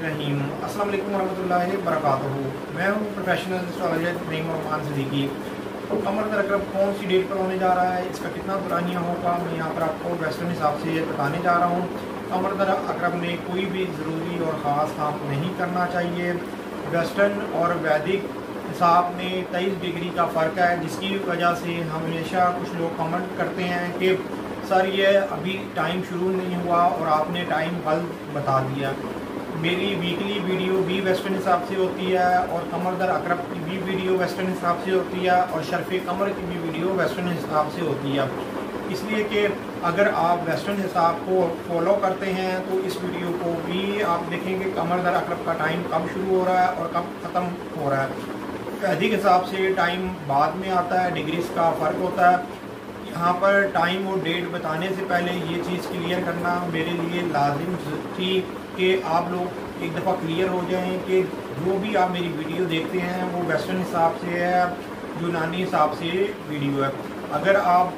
रहीम। अस्सलाम वालेकुम वरहमतुल्लाहि वबरकातुहू। मैं हूँ प्रोफेशनल एस्ट्रोलॉजर नईम रहमान सिद्दीकी। कमर दरअसल कौन सी डेट पर होने जा रहा है, इसका कितना पुरानिया होगा, मैं यहाँ पर आपको वेस्टर्न हिसाब से बताने जा रहा हूँ। कमर दरअसल में कोई भी ज़रूरी और ख़ास काम नहीं करना चाहिए। वेस्टर्न और वैदिक हिसाब में 23 डिग्री का फ़र्क है, जिसकी वजह से हमेशा कुछ लोग कमेंट करते हैं कि सर ये अभी टाइम शुरू नहीं हुआ और आपने टाइम गलत बता दिया। मेरी वीकली वीडियो भी वेस्टर्न हिसाब से होती है और कमर दर अकरब की भी वीडियो वेस्टर्न हिसाब से होती है और शर्फ़ कमर की भी वीडियो वेस्टर्न हिसाब से होती है। इसलिए कि अगर आप वेस्टर्न हिसाब को फॉलो करते हैं तो इस वीडियो को भी आप देखेंगे कमर दर अकरब का टाइम कब शुरू हो रहा है और कब ख़त्म हो रहा है। वैदिक हिसाब से टाइम बाद में आता है, डिग्रीज का फ़र्क होता है। यहाँ पर टाइम और डेट बताने से पहले ये चीज़ क्लियर करना मेरे लिए लाजिम थी कि आप लोग एक दफ़ा क्लियर हो जाएं कि जो भी आप मेरी वीडियो देखते हैं वो वेस्टर्न हिसाब से है, यूनानी हिसाब से वीडियो है। अगर आप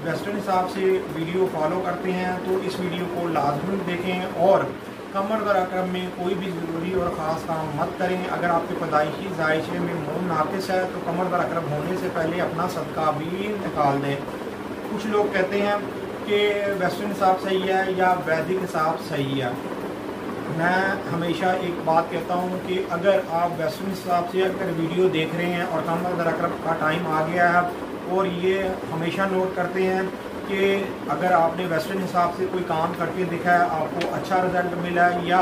वेस्टर्न हिसाब से वीडियो फॉलो करते हैं तो इस वीडियो को लाजमी देखें और कमर दर अकरब में कोई भी ज़रूरी और ख़ास काम मत करें। अगर आपके पैदाइशी जायशे में मून नाकिस है तो कमर दर अकरब होने से पहले अपना सदका भी निकाल दें। कुछ लोग कहते हैं कि वेस्टर्न हिसाब सही है या वैदिक हिसाब सही है। मैं हमेशा एक बात कहता हूँ कि अगर आप वेस्टर्न हिसाब से अगर वीडियो देख रहे हैं और कमर दर अकरब का टाइम आ गया है और ये हमेशा नोट करते हैं कि अगर आपने वेस्टर्न हिसाब से कोई काम करके देखा है, आपको अच्छा रिज़ल्ट मिला है, या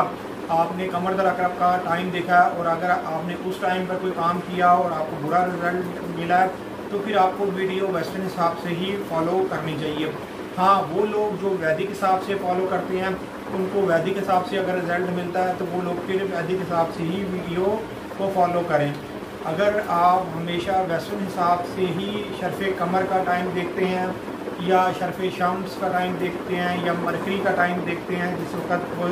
आपने कमर दर अकरब का टाइम देखा है और अगर आपने उस टाइम पर कोई काम किया और आपको बुरा रिज़ल्ट मिला है तो फिर आपको वीडियो वेस्टर्न हिसाब से ही फॉलो करनी चाहिए। हाँ, वो लोग जो वैदिक हिसाब से फॉलो करते हैं उनको वैदिक हिसाब से अगर रिज़ल्ट मिलता है तो वो लोग फिर वैदिक हिसाब से ही वीडियो को फॉलो करें। अगर आप हमेशा वेस्टर्न हिसाब से ही शर्फ़ कमर का टाइम देखते हैं या शर्फ़ शम्स का टाइम देखते हैं या मरकरी का टाइम देखते हैं, जिस वक्त वो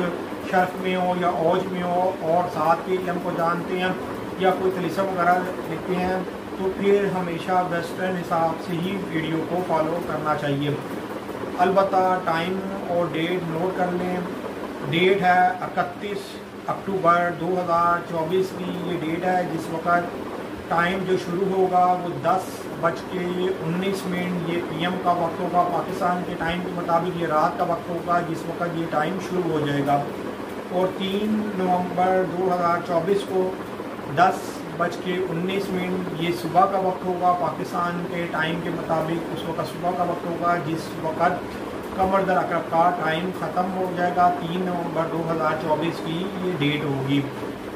शर्फ़ में हो या औज में हो और साथ के इल्म को जानते हैं या कोई तलीसम वगैरह देखते हैं, तो फिर हमेशा वेस्टर्न हिसाब से ही वीडियो को फॉलो करना चाहिए। अलबत्ता टाइम और डेट नोट कर लें। डेट है 31 अक्टूबर 2024 की ये डेट है, जिस वक्त टाइम जो शुरू होगा वो 10:19 ये PM का वक्त होगा। पाकिस्तान के टाइम के मुताबिक ये रात का वक्त होगा जिस वक्त ये टाइम शुरू हो जाएगा। और 3 नवंबर 2024 को 10:19 ये सुबह का वक्त होगा। पाकिस्तान के टाइम के मुताबिक उस वक्त सुबह का वक्त होगा जिस वक्त कमर दर अकरब का टाइम ख़त्म हो जाएगा। 3 नवंबर 2024 की ये डेट होगी।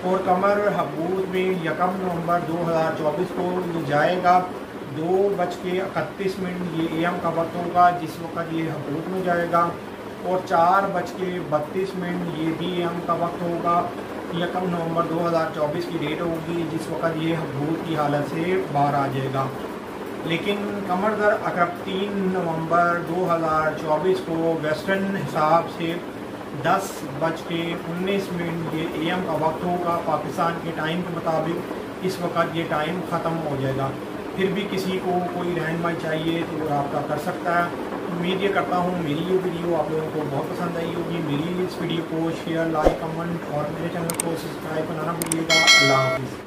और कमर हबूत में 1 नवंबर 2024 को ये जाएगा। 2:31 ये AM का वक्त होगा जिस वक्त ये हबूत में जाएगा। और 4:32 ये भी AM का वक्त होगा। 1 नवंबर 2024 की डेट होगी जिस वक्त ये हबूत की हालत से बाहर आ जाएगा। लेकिन कमर दर अकरब 3 नवंबर 2024 को वेस्टर्न हिसाब से 10:19 ये AM का वक्त होगा। पाकिस्तान के टाइम के मुताबिक इस वक्त ये टाइम ख़त्म हो जाएगा। फिर भी किसी को कोई रहनुमाई चाहिए तो वो रब्ता कर सकता है। उम्मीद ये करता हूँ मेरी ये वीडियो आप लोगों को बहुत पसंद आई होगी। मेरी इस वीडियो को शेयर, लाइक, कमेंट और मेरे चैनल को सब्सक्राइब करना ना भूलिएगा। अल्लाह हाफ़िज़।